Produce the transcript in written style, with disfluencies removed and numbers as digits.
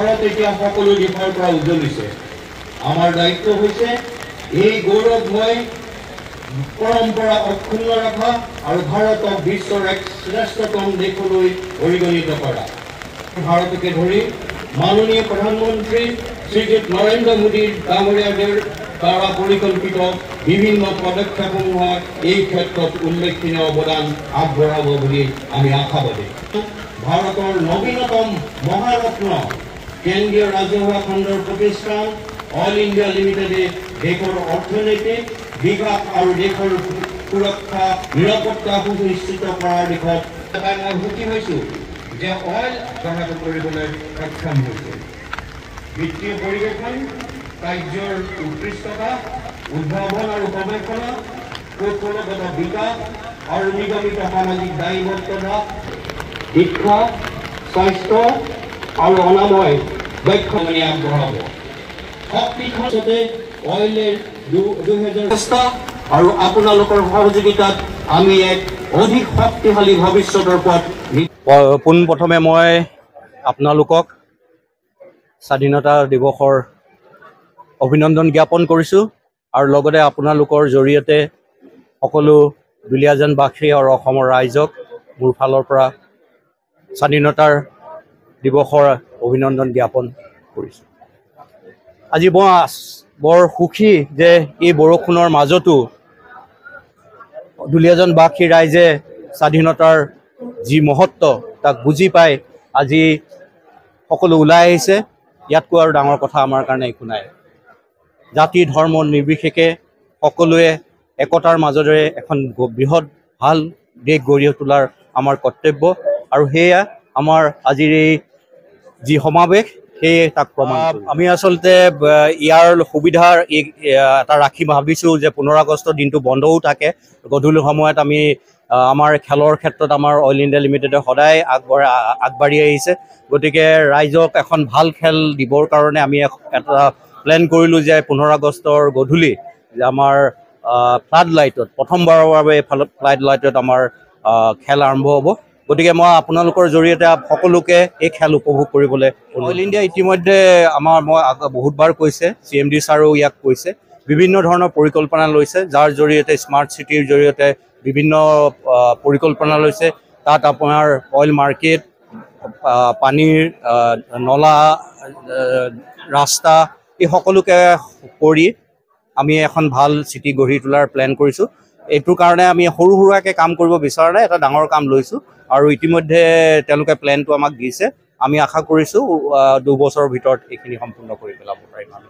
ভাৰত এতিয়া সকলো দিশৰ পৰা উজ্বলিছে। আমাৰ দায়িত্ব হৈছে এই গৌৰৱময় পৰম্পৰা অক্ষুণ্ণ ৰখা আৰু ভাৰতক বিশ্বৰ এক শ্ৰেষ্ঠতম দেশলৈ পৰিগণিত কৰা। ভাৰতকে ধৰি মাননীয় প্ৰধানমন্ত্ৰী শ্ৰীযুত নৰেন্দ্ৰ মোদী ডাঙৰীয়াৰ দ্বাৰা পৰিকল্পিত বিভিন্ন পদক্ষেপসমূহৰ এই ক্ষেত্ৰত উল্লেখনীয় অৱদান আগবঢ়াব বুলি আমি আশাবাদী। ভাৰতৰ নবীনতম মহাৰত্ন কেন্দ্ৰীয় ৰাজহুৱা খণ্ডৰ প্ৰতিষ্ঠান অল ইণ্ডিয়া লিমিটেডে দেশৰ অৰ্থনৈতিক বিকাশ আৰু দেশৰ সুৰক্ষা নিৰাপত্তা সুনিশ্চিত কৰাৰ দিশত মই সুখী হৈছোঁ যে অইল জনাটো কৰিবলৈ সক্ষম হৈছে। বিত্তীয় পৰিৱেশন, কাৰ্যৰ উৎকৃষ্টতা, উদ্ভাৱন আৰু গৱেষণা, কৌশলগত বিকাশ আৰু নিগমিত সামাজিক দায়বদ্ধতা, শিক্ষা, স্বাস্থ্য আৰু অনাময় দক্ষতা আগবঢ়াব। শক্তি খৰচতে অইলেৰ 2000 আৰু আপোনালোকৰ সহযোগিতাত আমি এক অধিক শক্তিশালী ভৱিষ্যতৰ পথ। পোনপ্ৰথমে মই আপোনালোকক স্বাধীনতা দিৱসৰ অভিনন্দন জ্ঞাপন কৰিছোঁ আৰু লগতে আপোনালোকৰ জৰিয়তে সকলো দুলীয়াজানবাসী আৰু অসমৰ ৰাইজক মোৰ ফালৰ পৰা স্বাধীনতাৰ দিৱসৰ অভিনন্দন জ্ঞাপন কৰিছোঁ। আজি মই বৰ সুখী যে এই বৰষুণৰ মাজতো দুলীয়াজানবাসী ৰাইজে স্বাধীনতাৰ যি মহত্ব তাক বুজি পাই আজি সকলো ওলাই আহিছে। ইয়াতকৈ আৰু ডাঙৰ কথা আমাৰ কাৰণে একো নাই। জাতি ধৰ্ম নিৰ্বিশেষে সকলোৱে একতাৰ মাজেৰে এখন বৃহৎ ভাল দেশ গঢ়ি তোলাৰ আমাৰ কৰ্তব্য আৰু সেয়া আমাৰ আজিৰ এই যি সমাৱেশ সেয়ে তাক প্ৰমাণ। আমি আচলতে ইয়াৰ সুবিধাৰ এটা ৰাখি ভাবিছোঁ যে 15 আগষ্টৰ দিনটো বন্ধও থাকে। গধূলি সময়ত আমি আমাৰ খেলৰ ক্ষেত্ৰত আমাৰ অইল ইণ্ডিয়া লিমিটেডে সদায় আগবাঢ়ি আহিছে। গতিকে ৰাইজক এখন ভাল খেল দিবৰ কাৰণে আমি এটা প্লেন কৰিলোঁ যে 15 আগষ্টৰ গধূলি আমাৰ ফ্লাড লাইটত প্ৰথমবাৰৰ বাবে ফ্লাড লাইটত আমাৰ খেল আৰম্ভ হ'ব। গতিকে মই আপোনালোকৰ জৰিয়তে সকলোকে এই খেল উপভোগ কৰিবলৈ অইল ইণ্ডিয়া ইতিমধ্যে মই বহুতবাৰ কৈছে, CMD ছাৰেও ইয়াক কৈছে, বিভিন্ন ধৰণৰ পৰিকল্পনা লৈছে, যাৰ জৰিয়তে স্মাৰ্ট চিটিৰ জৰিয়তে বিভিন্ন পৰিকল্পনা লৈছে। তাত আপোনাৰ অইল মাৰ্কেট, পানীৰ নলা, ৰাস্তা এই সকলোকে কৰি আমি এখন ভাল চিটি গঢ়ি তোলাৰ প্লেন কৰিছোঁ। এইটোৰ কাৰণে আমি সৰু সুৰাকৈ কাম কৰিব বিচৰা নাই, এটা ডাঙৰ কাম লৈছোঁ আৰু ইতিমধ্যে তেওঁলোকে প্লেনটো আমাক দিছে। আমি আশা কৰিছোঁ 2 বছৰৰ ভিতৰত এইখিনি সম্পূৰ্ণ কৰি পেলাব পাৰিম আমি।